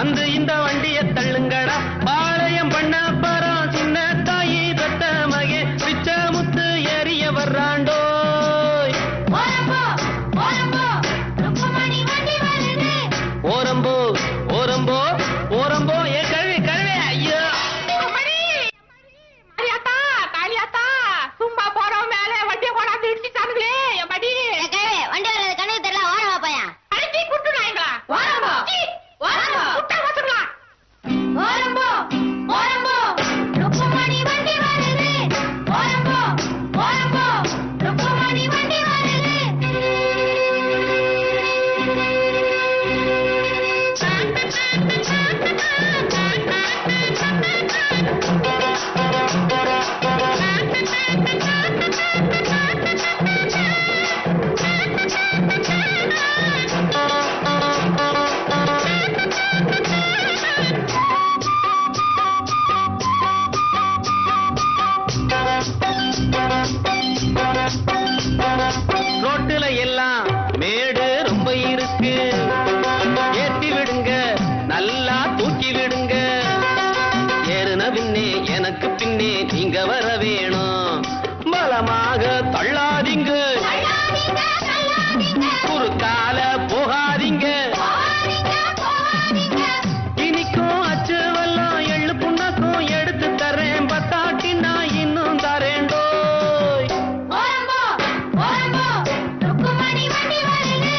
வந்து இந்த வண்டிய தள்ளுங்கடா. பாளையம் பண்ண பரம் சின்ன தாயி பெத்த மகே பிச்ச முத்து ஏறிய வர்றாண்டோ. ஓரம்போ ஓரம்போ ஓரம்போ ஏ கழுவி கழுவி. ஐயோ சும்மா போறோம் மேல வண்டியை கொண்டாந்து இடிச்சுட்டானுங்களே. என் வண்டி வர்றது கணக்கு தெரியல. ஓரமா பையா அடிச்சு குட்டுனாங்களா? ஓரம்போ ஓரம்போ குட்டா வச்சுக்கலாம். ஓரம்போ ஓரம்போ ருக்குமணி வண்டி வருது. ஓரம்போ ஓரம்போ ருக்குமணி வண்டி வருது. ரோட்டுல எல்லாம் மேடு ரொம்ப இருக்கு. ஏத்தி விடுங்க நல்லா தூக்கி விடுங்க. ஏறுன பின்னே எனக்கு பின்னே நீங்க வர வேணும். பலமாக தள்ளாதீங்க, குறுக்கால போகாதீங்க. இனிக்கும் அச்சு வெல்லம் எள்ளு புண்ணாக்கும் எடுத்து தரேன். பத்தாட்டி நான் இன்னும் தரேண்டோ. ஓரம்போ ஓரம்போ ருக்குமணி வண்டி வருது.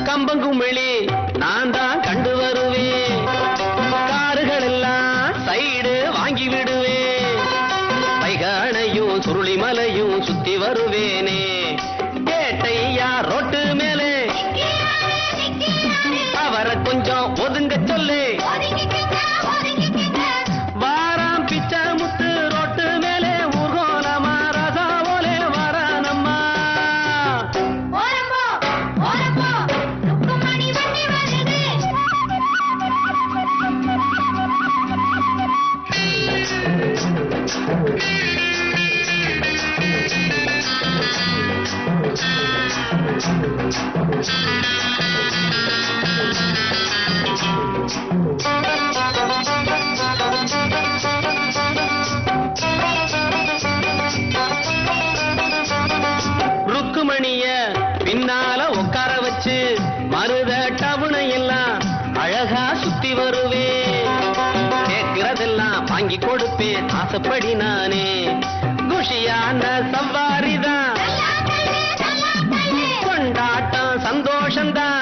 கம்பங்குமிழி நான் தான் கண்டு வருவேன். காருகள் எல்லாம் சைடு வாங்கி விடுவேன். பைகானையும் சுருளிமலையும் சுத்தி வருவேனே. கேட்டையா ரோட்டு மேலே அவரை கொஞ்சம் ஒதுங்க சொல்லு. வாராம் பிச்சை முத்து ரோட்டு மேலே ஊர்கோலமா ரசா போலே வரானம்மா. ஓரம்போ ஓரம்போ ருக்குமணி வண்டி வருது. ருக்குமணிய பின்னால உட்கார வச்சு மருத டவுனை எல்லாம் அழகா சுத்தி வருவேன். கேட்கிறதெல்லாம் வாங்கி கொடுப்பேன் ஆசைப்படி நானே. குஷியான சவாரிதான், கொண்டாட்டம் சந்தோஷம்தான்.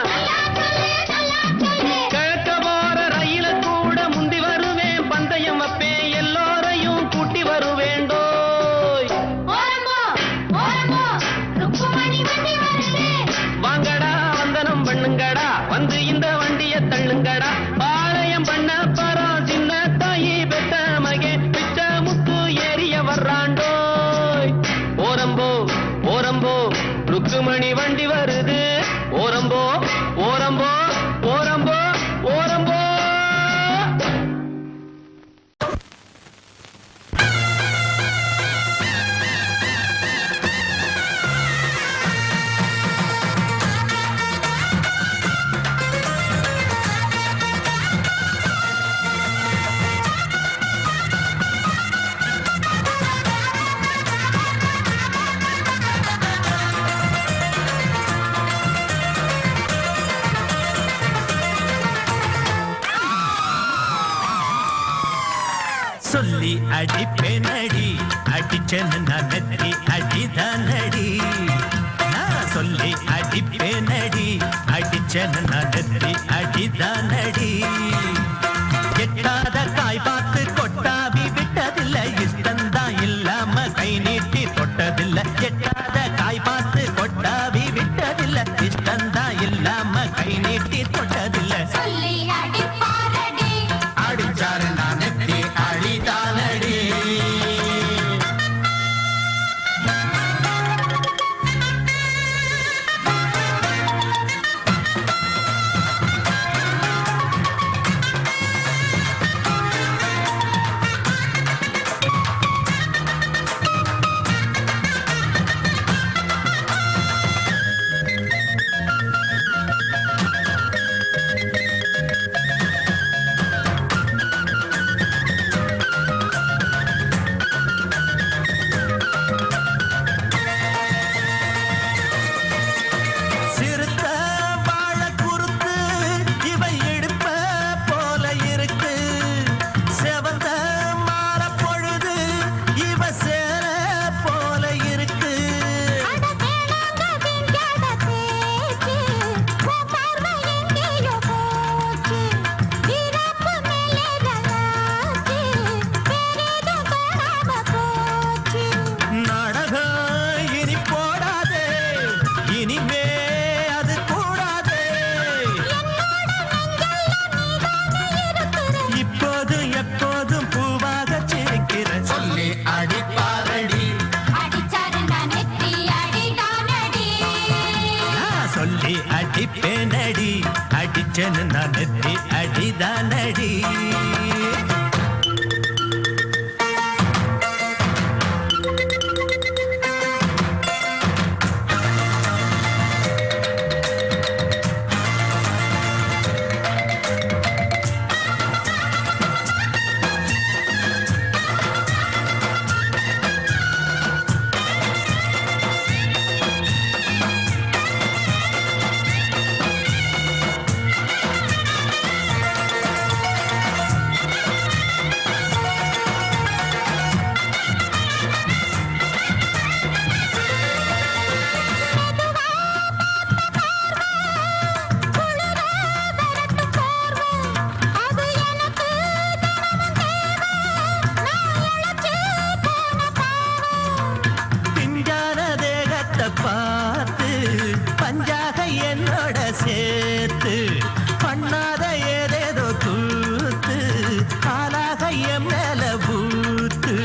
கிழக்க போற ரயில கூட முந்தி வருவேன். பந்தயம் வைப்பேன் எல்லோரையும் கூட்டி வருவேண்டோ. ஓரம்போ ஓரம்போ ருக்குமணி வண்டி வருது. வாங்கடா வந்தனம் பண்ணுங்கடா, வந்து இந்த வண்டிய தள்ளுங்கடா. பாளையம் பண்ண பரம் சின்ன தாயி பெத்த மகே பிச்ச முத்து ஏறிய வர்றாண்டோ. ஓரம்போ ஓரம்போ ருக்குமணி வண்டி வருது. ஓரம்போ ஓரம்போ ஓரம்போ ஓரம்போ. சொல்லி அடிப்பேனடி, அடிச்சேன்னு நான் நெத்தி அடிதானடி. நான் சொல்லி அடிப்பேனடி, அடிச்சேன்னு நான் நெத்தி அடிதானடி. எட்டாத காய் பார்த்து கொட்டாவி விட்டதில்லை, இஷ்டந்தான் இல்லாம கை நீட்டி தொட்டதில்லை. எட்டாத காய் பார்த்து கொட்டாவி விட்டதில்லை, இஷ்டந்தான் இல்லாம கை நீட்டி தொட்டதில்லை. சொல்லி அடிப்பாரடி, அடிச்சாரு நான் நெத்தி அழிதானடி. அடிச்சேன்னு நான் நெத்தி அடிதானடி. பார்த்து பஞ்சாக என்னோட சேர்த்து பண்ணாத ஏதேதோ கூத்து ஆளாக என் மேல பூத்து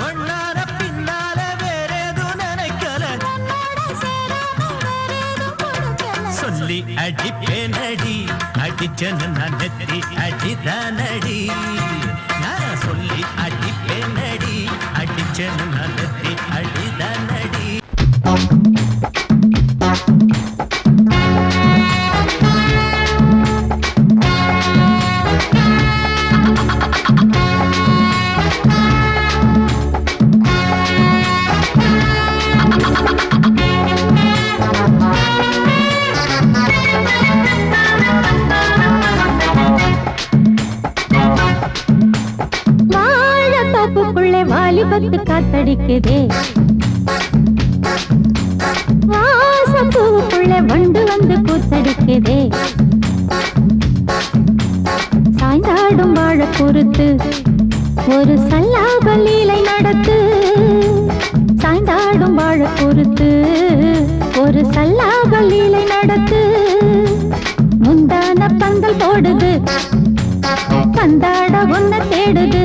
ஒன்னார பின்னால வேறேதோ நினைக்கல சொல்லி அடிப்பேனடி அடிச்சன்னு நான் நெத்தி அடிதானடி. நான் சொல்லி அடிப்பேனடி அடிச்சன்னு நான் நெத்தி அடிதானடி. வாலிபத்து காத்தடிக்குதே வாசப்பூவுக்குள்ள வண்டு வந்து கூத்தடிக்குதே சாய்ந்தாடும் வாழ பொறுத்து ஒரு சல்லாப லீலை நடத்து சாய்ந்தாடும் வாழ பொறுத்து ஒரு சல்லாப லீலை நடத்து முந்தான பந்தல் போடுது பந்தாட ஒன்ன தேடுது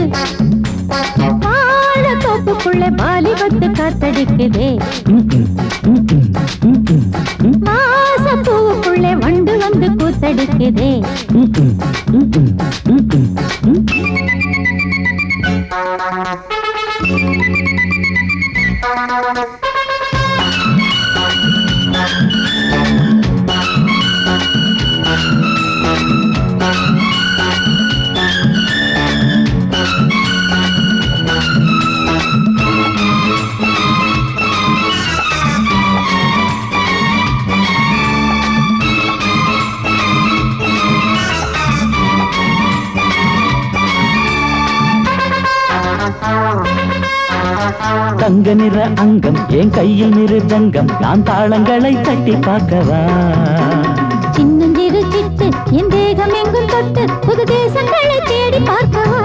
தோப்புக்குள்ளே வாலிபத்து காத்தடிக்குதே மாசப்பூவுக்குள்ளே வண்டு வந்து கூத்தடிக்குதே தங்க நிற அங்கம் என் கையில் மிருதங்கம் நான் தாளங்களை தட்டி பார்க்கவா சின்னஞ்சிறு சிட்டு என் தேகம் எங்கும் தொட்டு புது தேசங்களை தேடி பார்க்கவா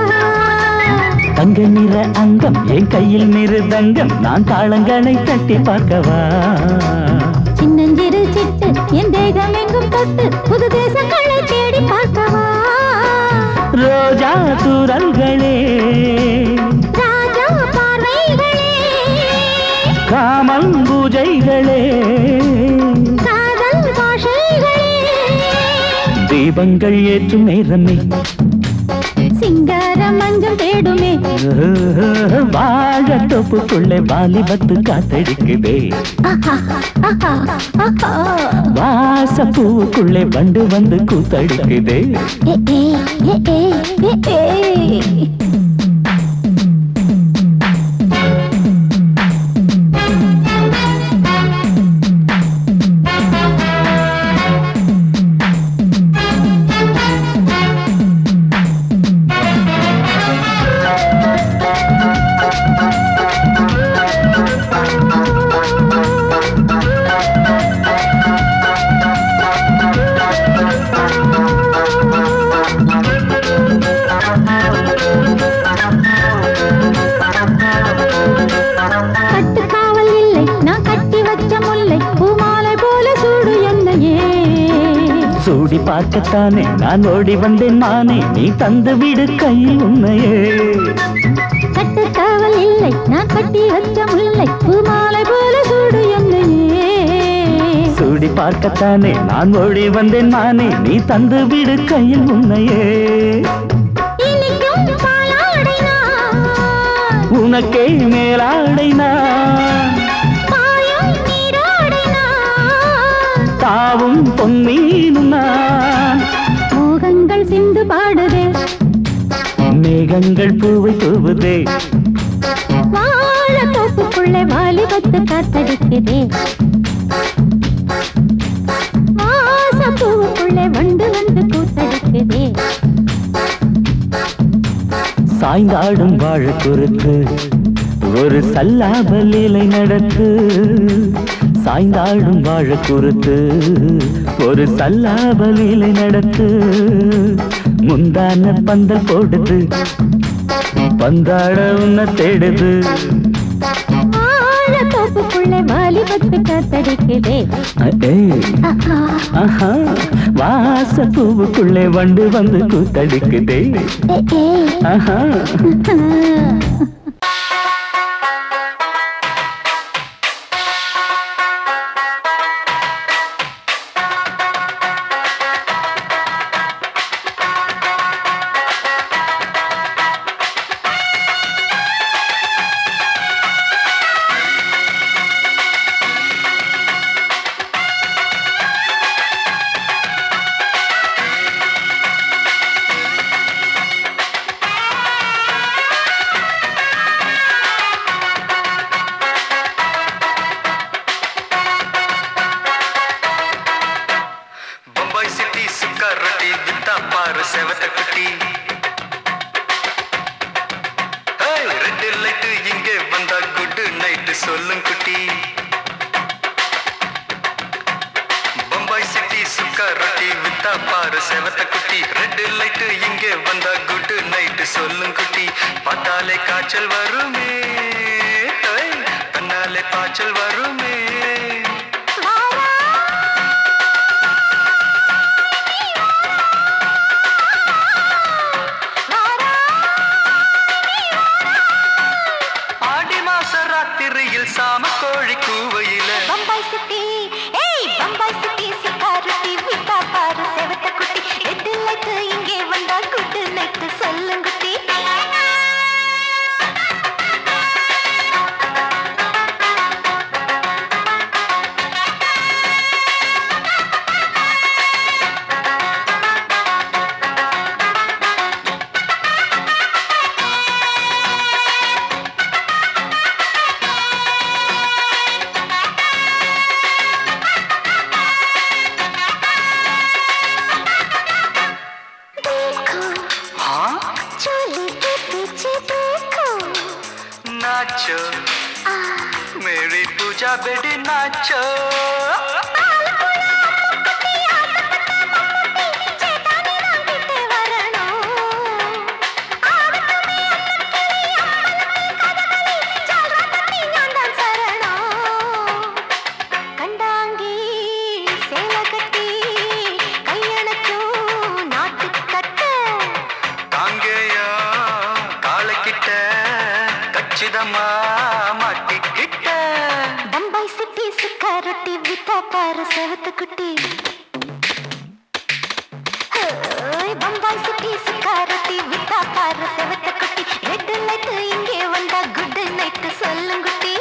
தங்க நிற அங்கம் என் கையில் மிருதங்கம் நான் தாளங்களை தட்டி பார்க்கவா சின்னஞ்சிறு சிட்டு என் தேகம் எங்கும் தொட்டு புது தேசங்களை தேடி பார்க்கவா ரோஜா தூரல்களே ராஜா பார்வைகளே காமன் பூஜைகளே காதல் பாஷைகளே தீபங்கள் ஏற்றும் நேரமே சிங்கார மஞ்சள் தேடுமே வாழ தொப்புக்குள்ளே வாலிபத்து காத்தடிக்குதே வாசப்பூவுக்குள்ளே வண்டு வந்து கூத்தடிக்குதே சூடி பார்க்கத்தானே நான் ஓடி வந்தேன் மானே நீ தந்து விடு கையில் உன்னையே கட்டுக்காவல் இல்லை நான் கட்டி வச்ச முல்லை பூமாலை போல சூடு என்னையே சூடி பார்க்கத்தானே நான் ஓடி வந்தேன் மானே நீ தந்து விடு கையில் உன்னையே இனிக்கும் பாலாடை நான் உனக்கே மேலாடை நான் பாயும் நீராடை நான் தாவும் பொன்னீனும் நான் மோகங்கள் சிந்து பாடுதே மேகங்கள் பூவை தூவுதே வாழ தோப்புக்குள்ளே வாலிபத்து காத்தடிக்குதே வாச பூவுக்குள்ளே வண்டு வந்து கூத்தடிக்குதே சாய்ந்தாடும் வாழ குறுத்து ஒரு சல்லாப லீலை நடத்து சாய்ந்தாடும் வாழ குறுத்து ஒரு சல்லாப லீலை நடத்து முந்தான பந்தல் போடுது பந்தாட உன்னை தேடுது வாழ தோப்புக்குள்ளே வாலிபத்து காத்தடிக்குதே ஆஹா வாச பூவுக்குள்ளே வண்டு வந்து கூத்தடிக்குதே ஆஹா சொல்லும் குட்டி பம்பாய் சிட்டி சுக்கா ரொட்டி வித்தா பாரு செவத்த குட்டி ரெட் லைட் இங்கே வந்தா குட் நைட் சொல்லும் குட்டி பார்த்தாலே காய்ச்சல் வருமே கண்ணாலே பாய்ச்சல் வருமே சாம கோழி கூவையில பம்பாய் சிட்டி பம்பாய் சிட்டி சிக்காருட்டி விட்டா பாரு செவத்த குட்டி ரெட் லைட் இங்கே வந்தா குட் நைட் சொல்லும் குட்டி नाचो मेरी पूजा बेटी नाचो பம்பாய் சிட்டி சிக்காரட்டி வித்தா பாரு செவத்த குட்டி பம்பாய் சிட்டி சிக்காரட்டி வித்தா பாரு செவத்த குட்டி ரெட் லைட் இங்கே வந்தா குட் நைட் சொல்லும் குட்டி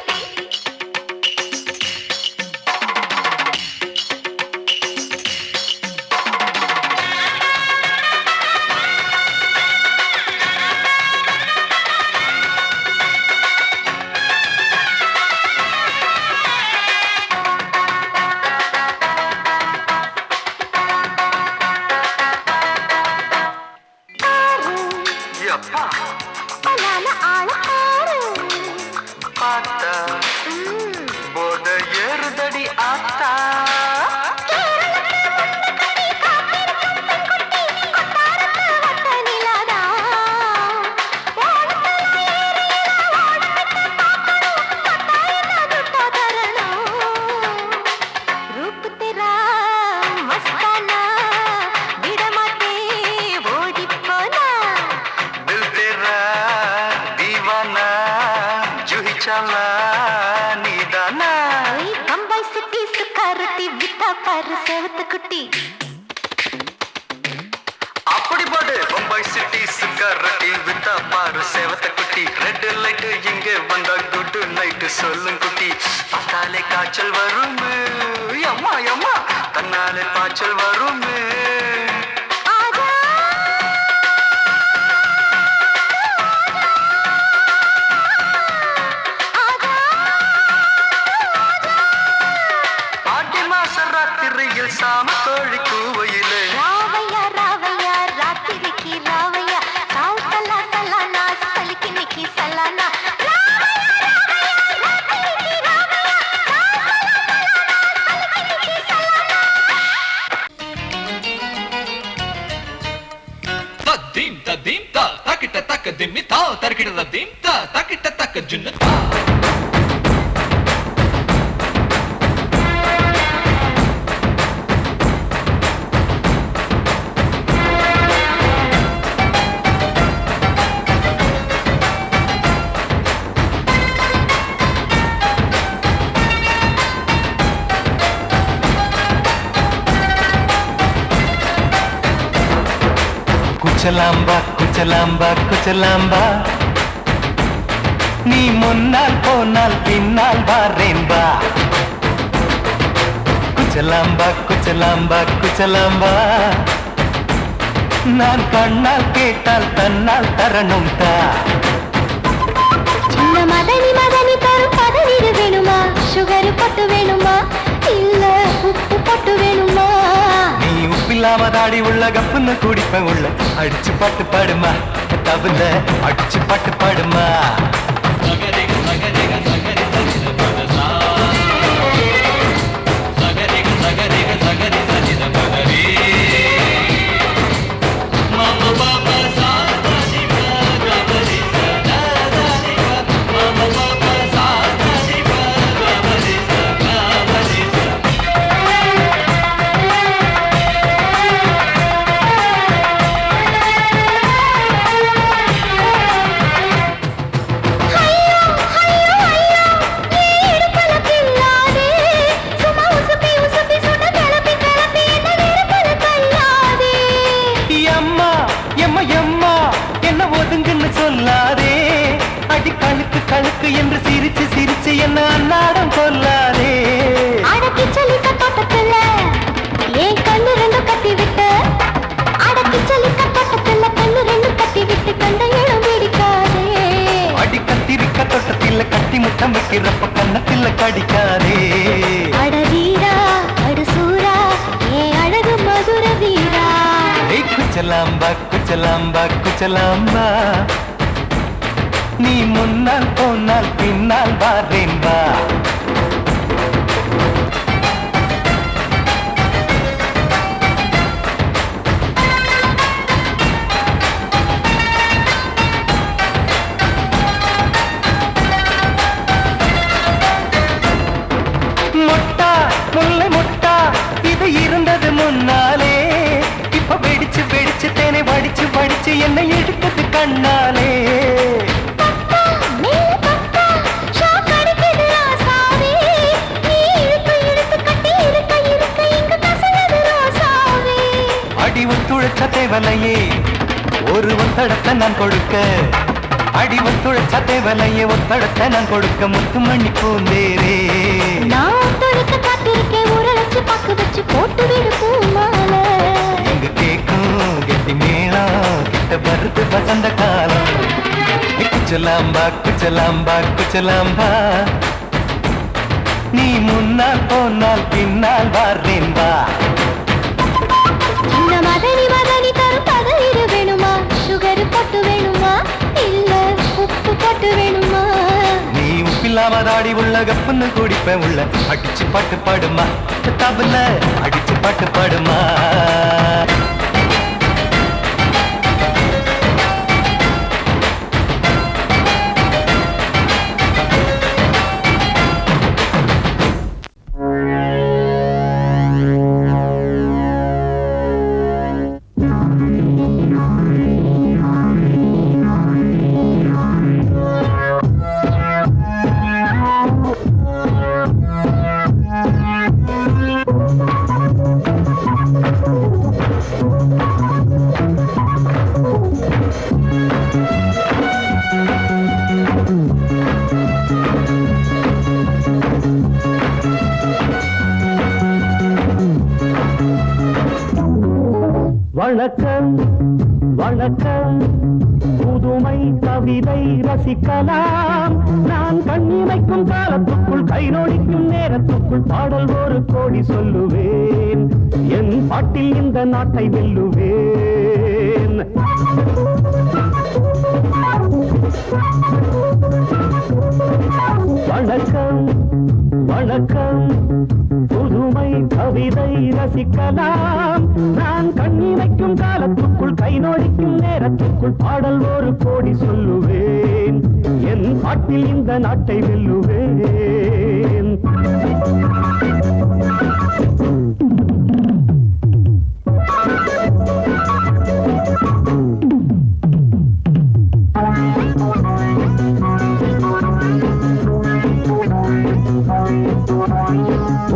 குட்டி. அப்படி போடு பம்பாய் சிட்டி சுக்கர் ரொட்டி வித்தா பாரு சேவத்த குட்டி ரெட் லைட் இங்கே வந்தா குட் நைட் சொல்லும் குட்டி பார்த்தாலே காய்ச்சல் வரும் அம்மா அம்மா தன்னாலே பாய்ச்சல் வரும் ஆடி மாச ராத்திரியில் சாம கோழி கூவையிலே ராவையா ராவையா ராத்திரிக்கு ராவையா சால் சலா சலானா சலிக்கு நிக்கி சலானா Tadim tadim ta takita takadim ta tarkita tadim ta takita takajun ta குச்சலாம்பா குச்சலாம்பா குச்சலாம்பா நீ முன்னால் போனால் பின்னால் வாரேன்பா குச்சலாம்பா குச்சலாம்பா குச்சலாம்பா நான் கண்ணால் கேட்டால் தன்னால் தரணும் தா சின்ன மதனி மதனி தரும் பதனிடு வேணுமா சுகர் பொட்டு வேணுமா இல்ல உப்பு பொட்டு வேணுமா நீ உப்பில்லாம தாடி உள்ள கப்புன்னு குடிப்பேன் உள்ள அடிச்சு பாட்டு பாடுமா தவுல அடிச்சு பாட்டு பாடுமா sagariga sagariga sagari sagari padasa sagariga sagariga sagari sagari padari mama papa sa da ni ga ga ba ni sa da da ni ga mama papa sa da ni ga ga ba ni sa ga ba ni sa எம்மா எம்மா எம்மா என்ன ஒதுங்குன்னு சொல்லாதே அடி கழுக்கு கழுக்கு என்று சிரிச்சு சிரிச்சு என்ன அன்னாடம் கொல்லாதே அடக்கி சொல்லிக்க தோட்டத்துல ஏன் கண்ணு ரெண்டு கட்டி விட்டு அடக்கி சொல்லிக்க தோட்டத்துல கண்ணு ரெண்டு கட்டி விட்டு கண்ட இடம் பிடிக்காதே அடி கத்திரிக்க தோட்டத்தில் கட்டி முட்டம் வைக்கிறப்ப கண்ணத்தில் கடிக்காதே அட வீரா அடு சூரா ஏன் அழகு மதுர வீரா ஏய் குச்சலாம்பா குச்சலாம்பா குச்சலாம்பா நீ முன்னால் போனால் பின்னால் வாரேன்பா முட்டா முல்லை முட்டா இது இருந்தது முன்னாலே இப்ப வெடிச்சு வெடிச்சு தேனை வடிச்சு வடிச்சு என்னை எடுத்தது கண்ணாலே பப்பா மேல பப்பா ஷாக் அடிக்குது ஆசாவே நீ இழுத்து இழுத்து கட்டி இருக்க இருக்க இங்க கசங்குது ரோசாவே அடி ஒத்துழைச்ச தேவலையே ஒரு ஒத்தடத்தை நான் கொடுக்க அடி ஒத்துழைச்ச தேவலையே ஒத்தடத்தை நான் கொடுக்க முத்துமணி பூந்தேரே நான் தொடுக்க காத்திருக்கேன் உரளைச்சு பக்கு வச்சு போட்டு விடு பூமாலை எங்க கேக்கும் கெட்டி மேளம் கிட்ட வருது வசந்த காலம் குச்சலாம்பா குச்சலாம்பா குச்சலாம்பா நீ முன்னால் போனால் பின்னால் வாரேன்பா சின்ன மதனி மதனி தரும் பதனிடு வேணுமா சுகர் பொட்டு வேணுமா இல்ல உப்பு பொட்டு வேணுமா நீ உப்பில்லாம தாடி உள்ள கப்புன்னு குடிப்பேன் உள்ள அடிச்சு பாட்டு பாடுமா தபுல அடிச்சு பாட்டு பாடுமா வணக்கம் வணக்கம் புதுமை கவிதை ரசிக்கலாம் நான் கண்ணிமைக்கும் காலத்துக்குள் கை நோடிக்கும் நேரத்துக்குள் பாடல் ஒரு கோடி சொல்லுவேன் என் பாட்டில் இந்த நாட்டை வெல்லுவேன் வணக்கம் வணக்கம் புதுமை கவிதை ரசிக்கலாம் நான் கண்ணிமைக்கும் காலத்துக்குள் கை நோடிக்கும் நேரத்துக்குள் பாடல் ஒரு கோடி சொல்லுவேன் என் பாட்டில் இந்த நாட்டை வெல்லுவேன்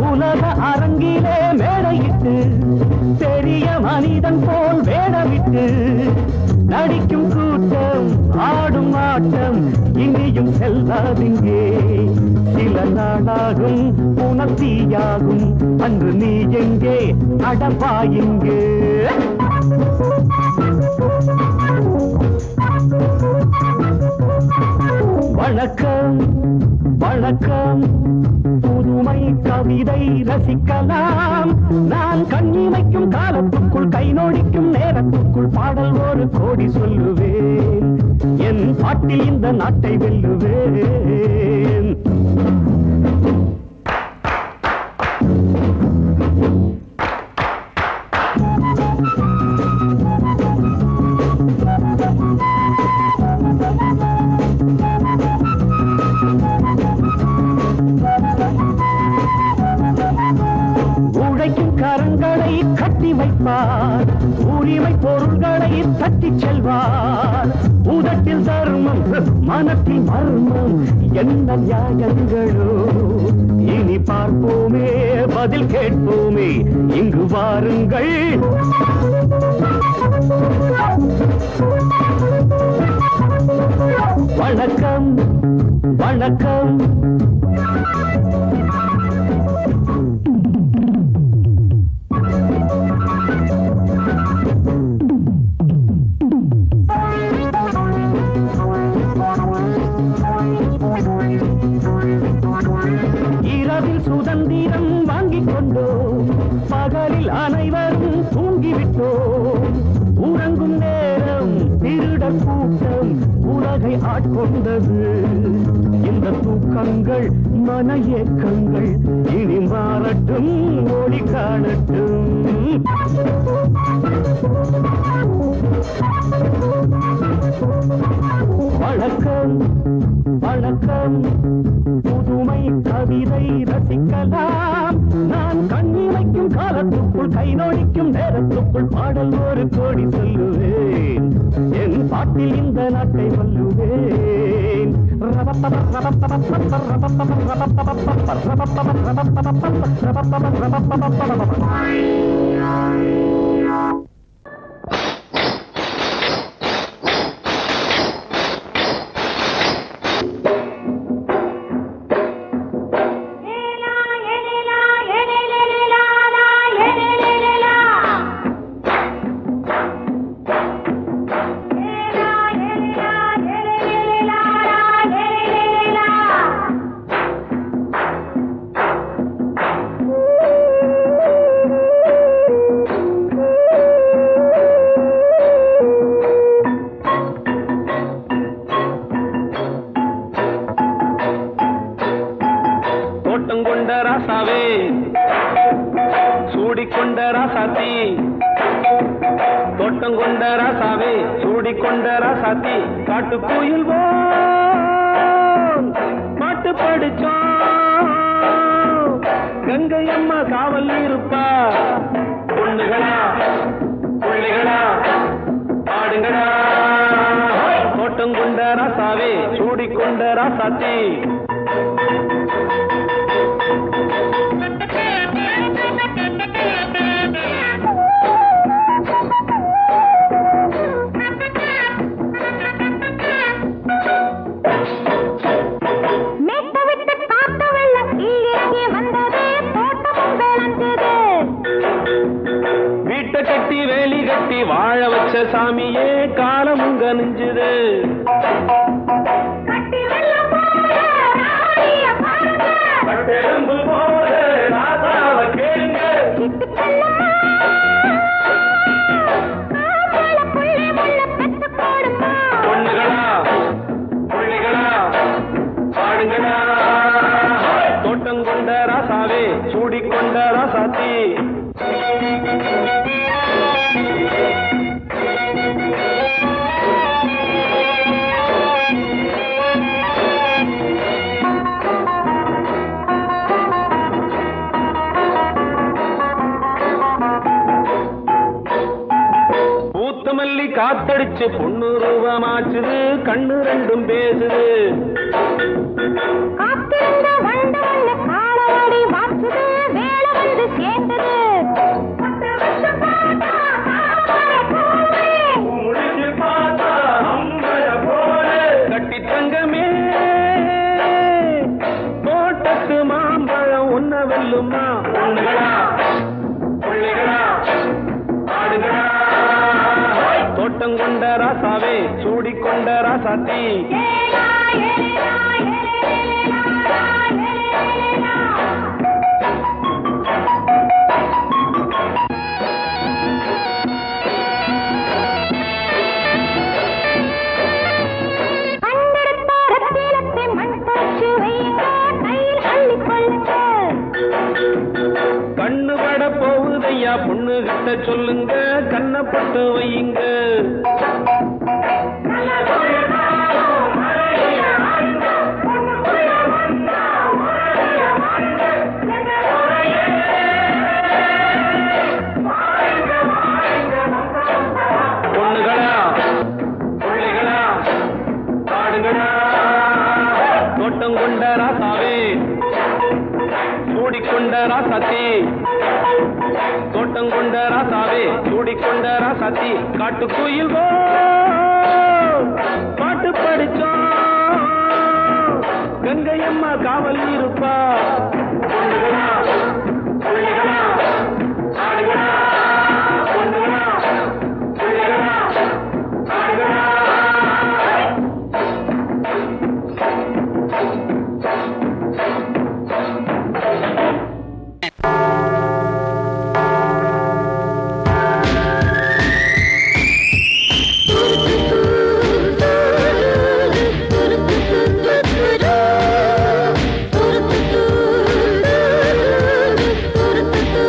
உலக அரங்கிலே மேடையிட்டு பெரிய மனிதன் போல் வேடமிட்டு நடிக்கும் கூட்டம் ஆடும் ஆட்டம் இனியும் செல்லாதிங்கே சில நாளாகும் உணர்த்தியாகும் அன்று நீ எங்கே அடப்பாயிங்கே வணக்கம் வணக்கம் புதுமை கவிதை ரசிக்கலாம் நான் கண்ணிமைக்கும் காலத்துக்குள் கை நோடிக்கும் நேரத்துக்குள் பாடல் ஒரு கோடி சொல்லுவேன் என் பாட்டில் இந்த நாட்டை வெல்லுவேன் கரங்களை கட்டி வைப்பார் உரிமை பொருள்களை தட்டி செல்வார் உதட்டில் தர்மம் மனத்தின் மர்மம் என்ன நியாயங்களோ இனி பார்ப்போமே பதில் கேட்போமே இங்கு வாருங்கள் வணக்கம் வணக்கம் இரவில் சுதந்திரம் வாங்கிக் கொண்டோம் பகலில் அனைவரும் தூங்கிவிட்டோம் உறங்கும் நேரம் திருடர் கூட்டம் உலகை ஆட்கொண்டது இந்த தூக்கங்கள் மன ஏக்கங்கள் இனி மாறட்டும் ஒளி காணட்டும் வணக்கம் வணக்கம் புதுமை கவிதை ரசிக்கலாம் நான் கண்ணிமைக்கும் காலத்துக்குள் கை நோடிக்கும் நேரத்துக்குள் பாடல் ஒரு கோடி சொல்லுவேன் என் பாட்டில் இந்த நாட்டை வெல்லுவேன் சூடிக்கொண்ட ராசாத்தி தோட்டம் கொண்ட ராசாவே சூடிக்கொண்ட ராசாத்தி காட்டு கோயில் பாட்டு படிச்சோம் கங்கை அம்மா காவல் இருப்பா பொண்ணுகளா பிள்ளைகளா ஆடுங்களா தோட்டம் கொண்ட ராசாவே சூடிக்கொண்ட ராசாத்தி கட்டி வேலி கட்டி வாழ வச்ச சாமியே காலமுங்க நெஞ்சுது பட்டெலும்பு போல ராசாவ கேளுங்க பொண்ணுகளா புள்ளிகளா பாடுங்களா தோட்டம் கொண்ட ராசாவே சூடிக்கொண்ட ராசாத்தி பூத்தமல்லி காத்தடிச்சு பொண்ணு ரூபமாச்சுது கண்ணு ரெண்டும் பேசுது கட்டி தங்கமே தோட்டத்து மாம்பழம் உன்ன வெல்லுமா பொண்ணுகளா புள்ளிகளா ஆடுகளா தோட்டம் கொண்ட ராசாவே சூடிக்கொண்ட ராசாத்தி கண்ணு பட போகுதையா பொண்ணு கிட்ட சொல்லுங்க கண்ணப்பட்டு வையுங்க பொண்ணுகளா புள்ளிகளா பாடுங்களா தோட்டம் கொண்ட ராசாவே சூடிக்கொண்ட ராசாத்தி தோட்டம் கொண்ட ராசாவே சூடிக்கொண்ட ராசாத்தி காட்டுக்குயில் பாட்டு படிச்சோம் கங்கையம்மா காவல் இருப்பா பொண்ணுகளா புள்ளிகளா ஆடுகளா பொண்ணுகளா புள்ளிகளா ஆடுகளா துரு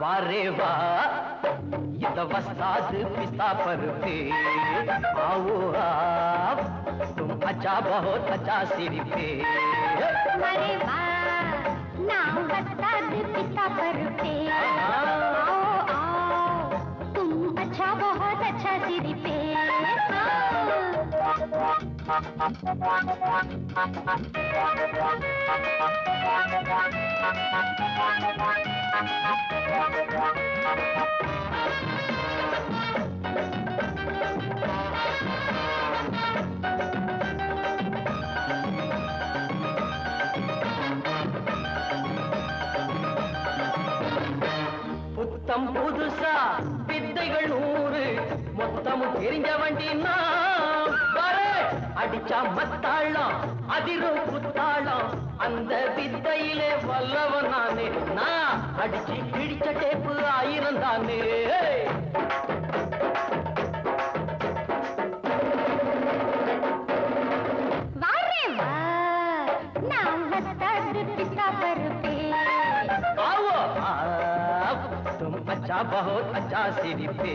वारे वाह ये तो वस्ताद पिस्ता पर पे आओ आप तुम अच्छा बहुत अच्छा सिर पे अरे वाह नाम वस्ताद पिस्ता पर पे आओ आओ तुम अच्छा बहुत अच्छा सिर पे புத்தம் புதுசா வித்தைகள் 100 மொத்தமும் தெரிஞ்ச வண்டி நான் அடிச்சா மத்தாளம் அதிரும் புத்தாளம் அந்த வித்தையிலே வல்லவன் நானே நான் அடிச்சு பிடிச்ச டேப்பு 1000 தானே वारे वाह नाम वस्ताद पिस्ता पर पे आओ आप तुम अच्छा बहुत अच्छा सिर पे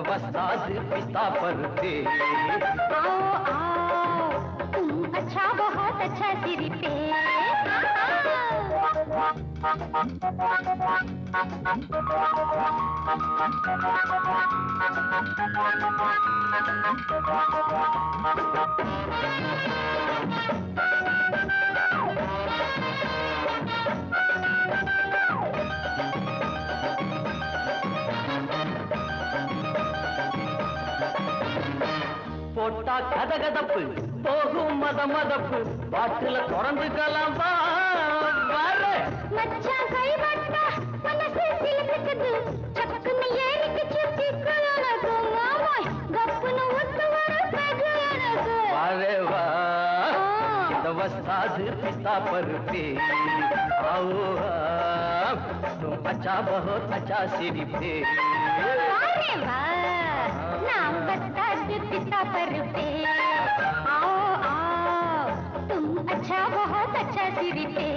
वस्ताद पिस्ता पर पे आओ आओ तुम अच्छा बहुत अच्छा सिर पे போட்டா கதகதப்பு போகும் மதமதப்பு பாட்டுல தொடர்ந்துக்கலாம் மச்சா கைவட்டா மனசு சிலுக்குது சக்குன்னு ஏறிக்கு சுத்தி கலனது மாமாய் கப்புன்னு ஒத்து வர பெகனது वारे वाह ये तो वस्ताद पिस्ता पर पे आओ आप तुम अच्छा बहुत अच्छा सिर पे वारे वाह नाम वस्ताद पिस्ता पर पे आओ आओ तुम अच्छा बहुत अच्छा सिर पे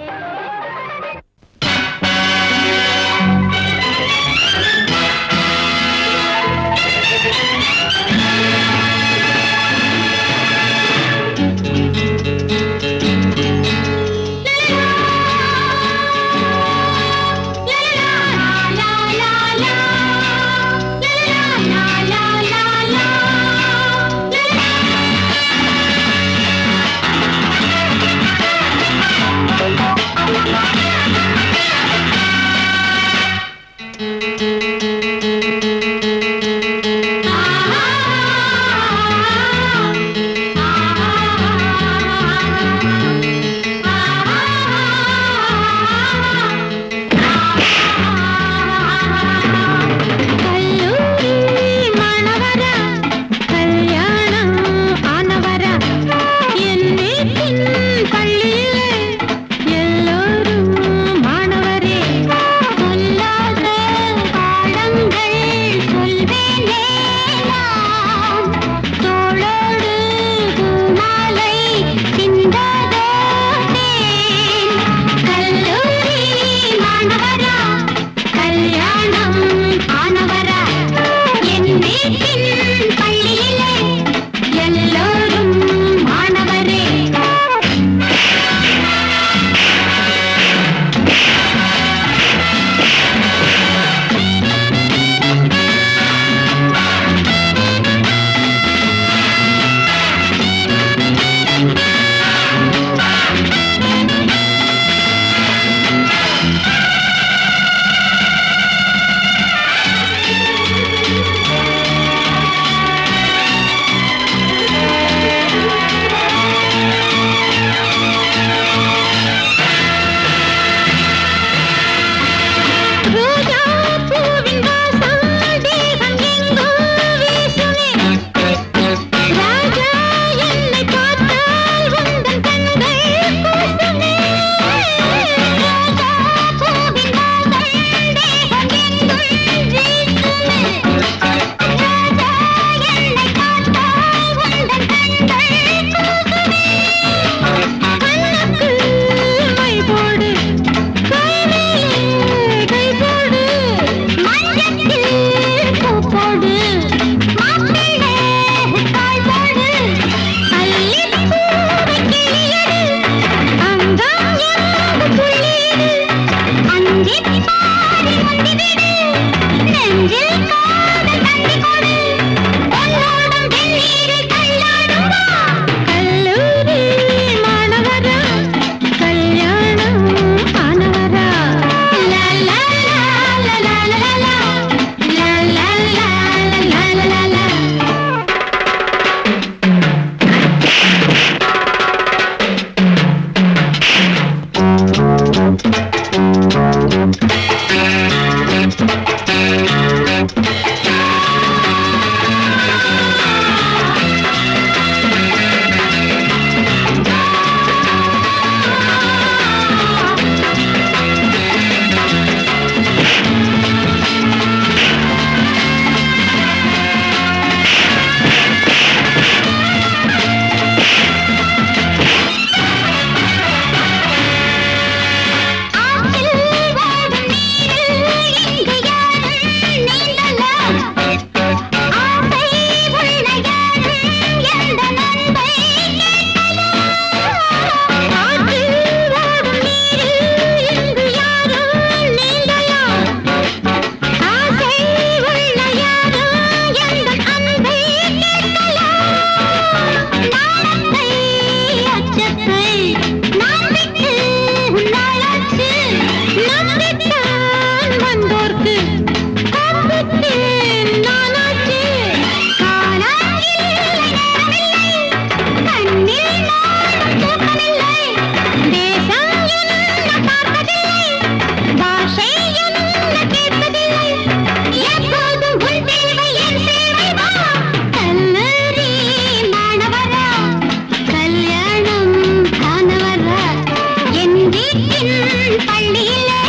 பள்ளியிலே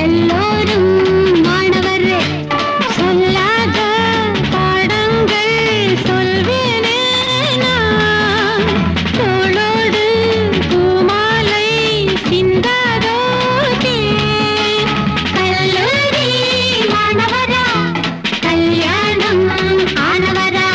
எல்லோரும் மாணவர் சொல்லாத பாடங்கள் சொல்வேனே நான் தோளோடு பூமாலை சிந்தாதோ தேன் கல்லூரி மாணவரா கல்யாணம் ஆனவரா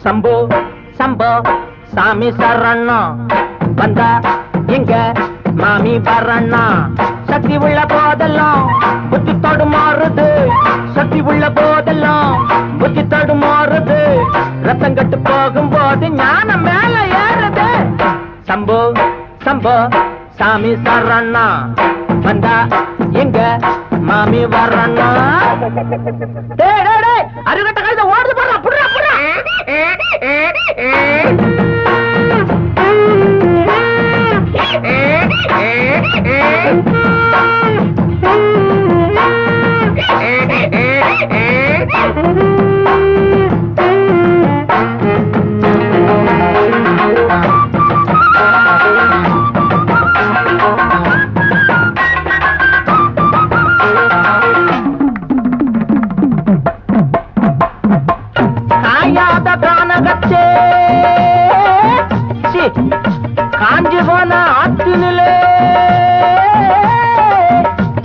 சம்போ சம்போ சாமி சரணம் வந்தா எங்க மாமி வரணா சக்தி உள்ள போதெல்லாம் புத்தி தடுமாறுது சக்தி உள்ள போதெல்லாம் புத்தி தடுமாறுது ரத்தம் கட்டு போகும்போது ஞானம் மேல ஏறுது சம்போ சம்போ சாமி சரணா வந்தா எங்க மாமி வரணா அருகட்ட கழுத ஓடுது போடுறா புடுறா புடுறா காயாத கானகச்சே காஞ்சி போன ஆற்றினிலே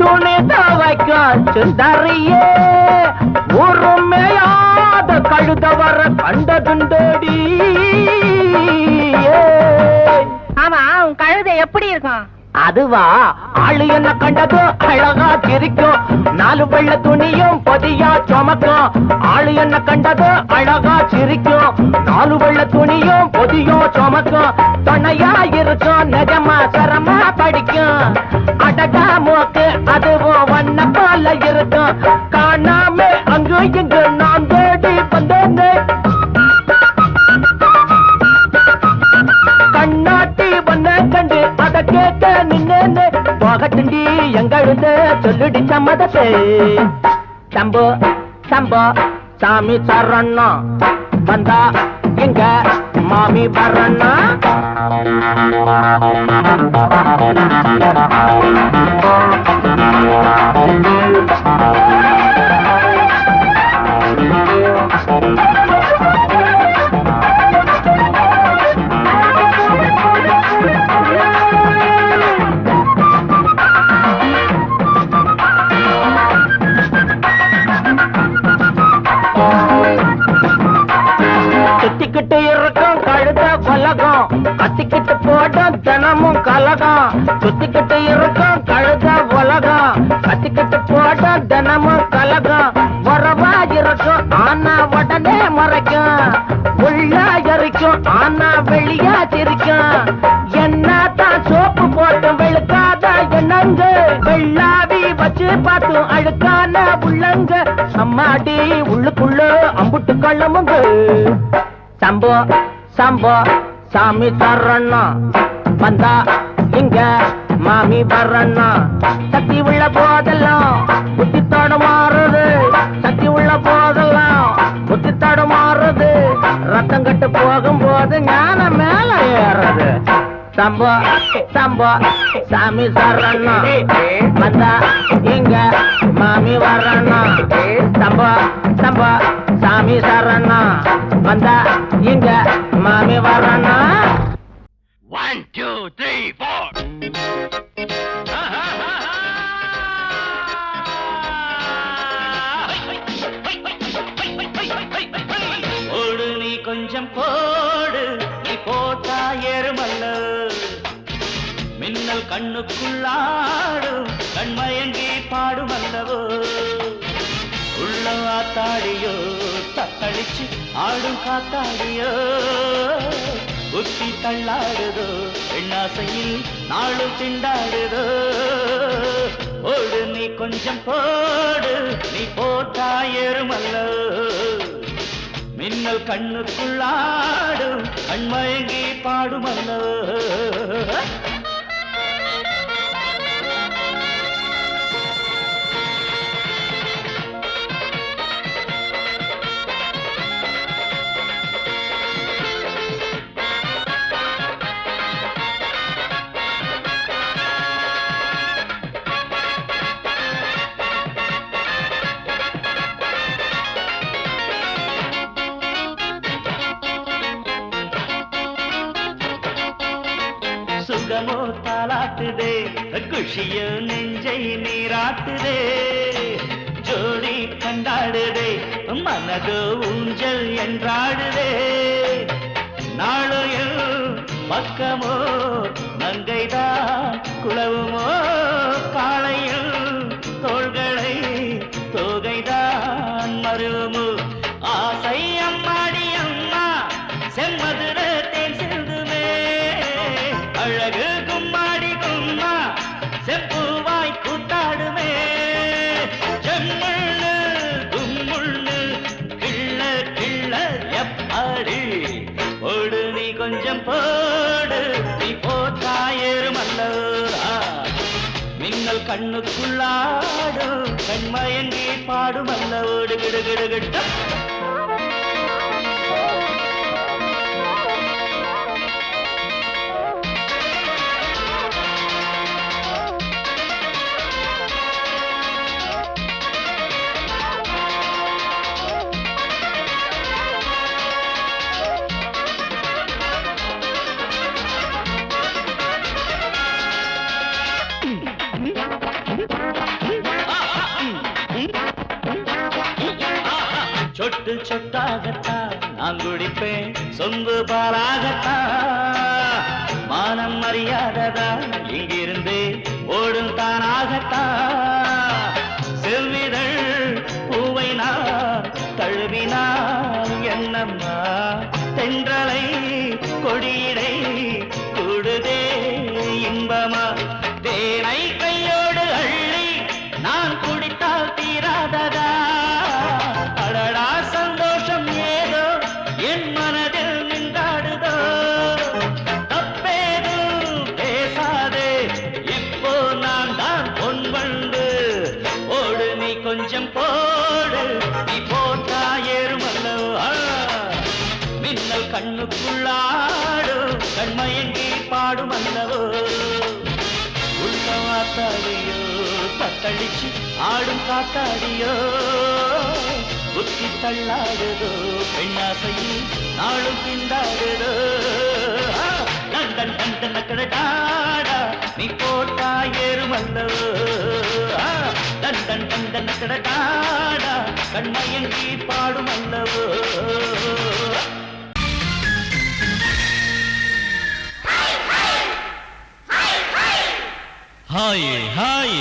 துணி துவைக்க சுந்தரியே உருமையாத கழுதவர கண்டதுண்டடி ஆமா உன் கழுதை எப்படி இருக்கும்? அதுவா ஆளு என்ன கண்டது அழகா சிரிக்கும் நாலு வெள்ள துணியும் பொதியா சுமக்கும் ஆளு என்ன கண்டது அழகா சிரிக்கும் நாலு வெள்ள துணியும் பொதியும் சுமக்கும் துணையா இருக்கும் நிஜமா சரமா படிக்கும் அடகா மூக்கு அதுவும் வண்ண போல இருக்கும் காணாம அங்கு இங்கு நான் தேடி வந்தேன்னு கண்ணாட்டி வந்த கண்டு அத கேட்க நின்னேன்னு போகட்டுண்டி எங்கழுத சொல்லுடி சம்மதத்தை சம்போ சம்போ சாமி சரணம் வந்தா எங்க மாமி வரணா சுத்திக்கிட்டு இருக்கும் கழுத கொலகம் கத்திக்கிட்டு போடும் தினமும் கலகம் சுத்திக்கிட்டு இருக்கும் கழுத உலகம் கத்திக்கிட்டு போடும் தினமும் கலகம் உறவா இருக்கும் ஆனா உடனே மறைக்கும் உள்ளா எரிக்கும் ஆனா வெளியா சிரிக்கும் என்னதான் சோப்பு போட்டு வெளுக்காத என்னங்க வெள்ளாவி வச்சு பார்த்தும் அழுக்கான உள்ளங்க அம்மாடி உள்ளுக்குள்ள அம்புட்டு கள்ளமுங்க சம்போ சம்போ சாமி சரணம் வந்தா இங்க மாமி வரணா சக்தி உள்ள போதெல்லாம் புத்தி தடுமாறுது சக்தி உள்ள போதெல்லாம் புத்தி தடுமாறுது ரத்தம் கட்டு போகும்போது ஞானம் மேல ஏறுது சம்போ சம்போ சாமி சரணம் வந்தா இங்க மாமி வரணா சம்போ சம்போ சாமி சரணம் வந்தா இங்க மாமி வரானா? 1 2 3 4 ஓடு நீ கொஞ்சம் போடு, நீ போட்டா ஏறுமல்ல. மின்னல் கண்ணுக்குள்ளாடும், கண்மயங்கி பாடுமல்லவோ. உள்ள ஆத்தாடியோ, தத்தளிச்சு ஆடும் காத்தாடியோ. புத்தி தள்ளாடுதோ, பெண்ணாசையில் நாளும் திண்டாடுதோ. ஓடு நீ கொஞ்சம் போடு, நீ போட்டா ஏறுமல்ல. மின்னல் கண்ணுக்குள்ளாடும், கண்மயங்கி பாடுமல்லோ. சுகமோ தாளாட்டுதே, குஷியோ நெஞ்சை நீராட்டுதே. ஜோடி கண்டாடுதே, மனதோ ஊஞ்சல் என்றாடுதே. நாளையோ பக்கமோ நங்கைதான் குளவுமோ. காளையில் தோள்களை தோகைதான் மருவமோ. ஆசை அம்மாடி அம்மா, செம்மதுர தேன் சிந்துமே. அழகு கும்மாடி கும்மா, செம்பூவாய் கூத்தாடுமே. ஜம்முள்ளு கும்முள்ளு, கிள்ள கிள்ள எப்பாடி. ஓடு நீ கொஞ்சம் போடு, நீ போட்டா ஏறுமல்லோ. மின்னல் கண்ணுக்குள்ளாடும், கண்மயங்கி பாடுமல்ல. ஓடு கிடு கிடு கிட்ட. சொட்டு சொட்டாகத்தான் நான் குடிப்பேன், சொம்பு பாலாகத்தான். மானம் மரியாதைதான் இங்கிருந்து ஓடும் தானாகத்தான். செவ்விதழ் பூவை நான் தழுவினால் என்னம்மா. தென்றலை கொடியிடை கூடுதே இன்பமா. தேனை கையோடு அள்ளி நான் குடித்தால் தீராததா. அடடா சந்தோஷம் ஏதோ என் மனதில் நின்றாடுதோ. தப்பேதும் பேசாதே, இப்போ நான் தான் பொன் வண்டு. ஓடு நீ கொஞ்சம் போடு, நீ போட்டா ஏறுமல்லோ. மின்னல் கண்ணுக்குள்ளாடும், கண்மயங்கி பாடுமல்லவோ. உள்ளவாத்தாடியோ, தத்தளிச்சு ஆடும் காத்தாடியோ. புத்தி தள்ளாடுதோ, பெண்ணாசையில் நாளும் திண்டாடுதோ. லண்டன் லண்டன் கடடாடா, நீ போட்டா ஏறுமல்லோ. லண்டன் லண்டன் கடடாடா, கண்மயங்கி பாடுமல்லவோ. ஹாய் ஹாய்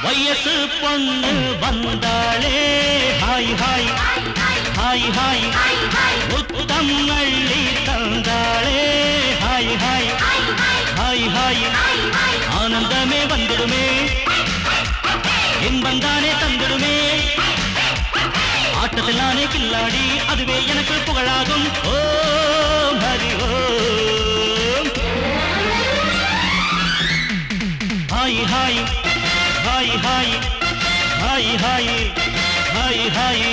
வயசு பொண்ணு வந்தாளே. ஹாய் ஹாய் ஹாய் ஹாய், முத்தம் அள்ளி தந்தாளே. ஹாய் ஹாய் ஹாய் ஹாய், ஆனந்தமே வந்துடுமே, இன்பந்தானே தந்துடுமே. ஆட்டத்தில் நானே கில்லாடி, அது அதுவே எனக்கு புகழாகும். Om Hari Om. Hi hi hi hi hi hi hi hi.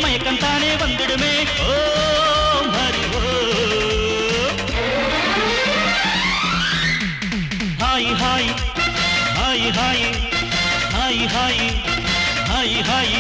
மயக்கம் தானே வந்துடுமே. Om Hari Om. Hi hi hi hi hi hi hi hi.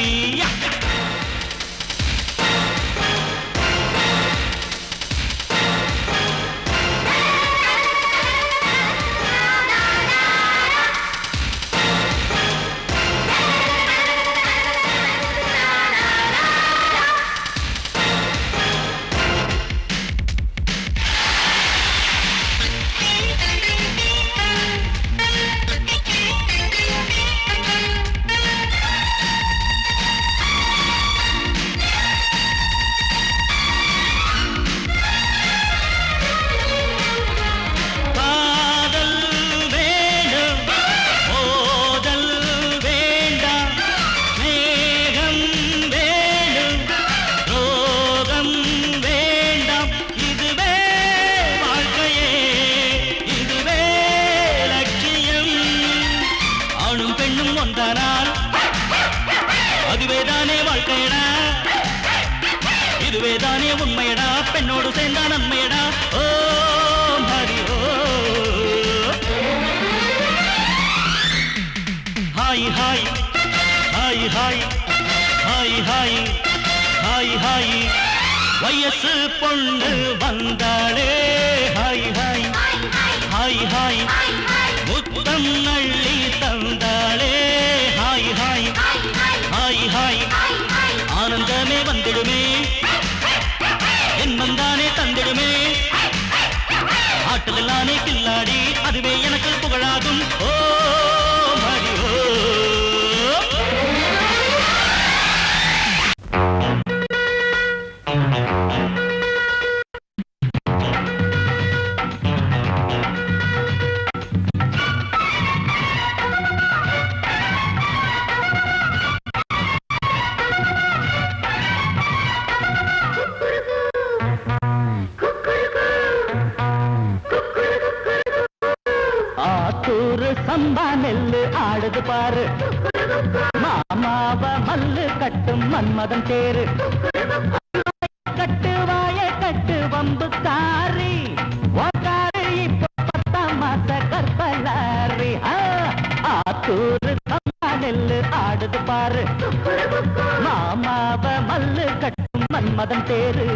அதுவேதானே வாழ்க்கையடா, இதுவேதானே உண்மையடா, பெண்ணோடு சேர்ந்தா நன்மையடா. Om Hari Om. Hi hi hi hi hi hi hi hi. வயசு பொண்ணு வந்தாளே. Hi hi hi hi. முத்தம் அள்ளி தந்தாளே. Hi hi hi hi. ஆனந்தமே வந்திடுமே, என் வந்தானே தந்திடுமே. ஆட்டலானே கில்லாடி, அதுவே எனக்கு புகழாகும். ஓம் ஹரி ஓம். சம்பா நெல்லு ஆடுது பாரு, மாமாவ மல்லு கட்டும் மன்மதன் தேரு. கட்டு வாய கட்டு வம்பு காரி, ஓக்காரு இப்போ 10ஆம் மாச கற்பலாரி. ஆத்தூரு சம்பா நெல்லு ஆடுது பாரு, மாமாவ மல்லு கட்டும் மன்மதன் தேரு.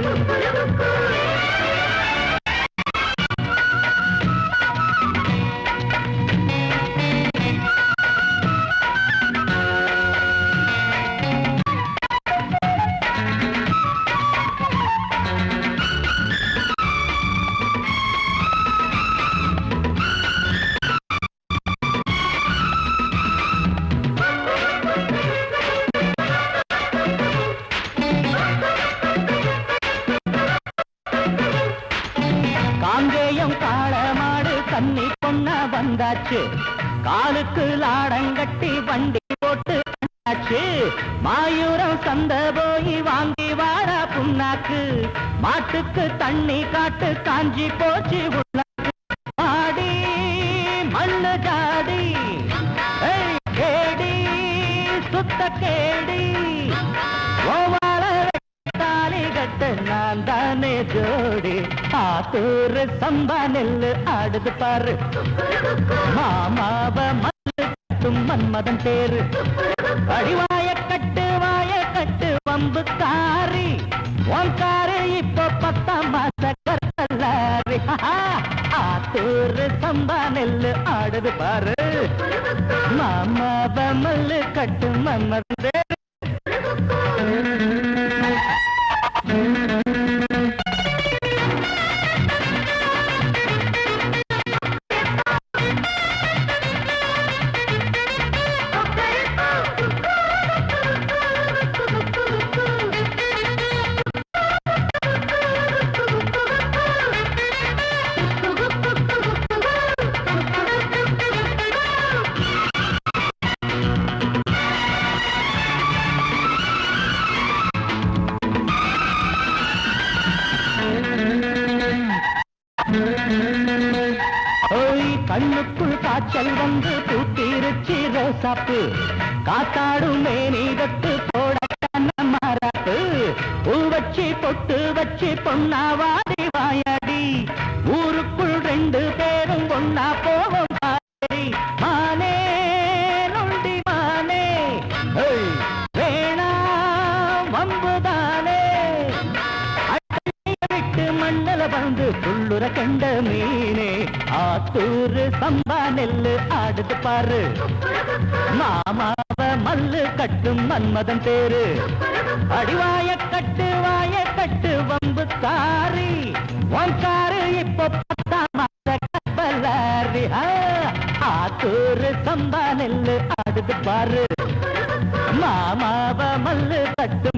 கன்னி பொண்ண வந்தாச்சு, காலுக்கு லாடங்கட்டி வண்டி போட்டு வந்தாச்சு. மாயூரம் சந்த போய் வாங்கி வாடா புண்ணாக்கு, மாட்டுக்கு தண்ணி காட்டு காஞ்சி போச்சு உள்ளாக்கு. ஆடி மண்ணு ஜாடி கேடி சுத்த கேடி ஓவால தாலி கட்ட நான் தானே ஜோடி ஆத்தூர் சம்பா நெல்லு ஆடுது பாரு மாமாவ மல்லு கட்டும் மன்மதன் தேரு அடிவாய கட்டு வம்பு காரி உன் காரு இப்போ 10ஆம் மாச கரலாரி ஆத்தூர் சம்பா நெல்லு ஆடுது பாரு மாமாவ மல்லு கட்டு மன்மதன் தேரு கண்ணுக்குள் காய்ச்சல் வந்து பூத்திருச்சி ரோசாப்பு காத்தாடும் மேனீதத்து போட மாறாப்பு பூ வச்சு பொட்டு வச்சு பொன்னாவாடி வாயாடி ஊருக்குள் 2 பேரும் ஒன்னா போவோம் பாடி மானே நொண்டி மானே வேணா வம்புதானே விட்டு மண்ணல வந்து புள்ளுற கண்ட மீனே ஆத்தூர் சம்பா நெல்லு ஆடுது பாரு மாமாவ மல்லு கட்டும் மன்மதன் தேரு அடிவாய கட்டு வம்பு காரி உன் காரு இப்போ 10ஆம் மாச கப்பலாரி ஆத்தூர் சம்பா நெல்லு ஆடுது பாரு மாமாவ மல்லு கட்டு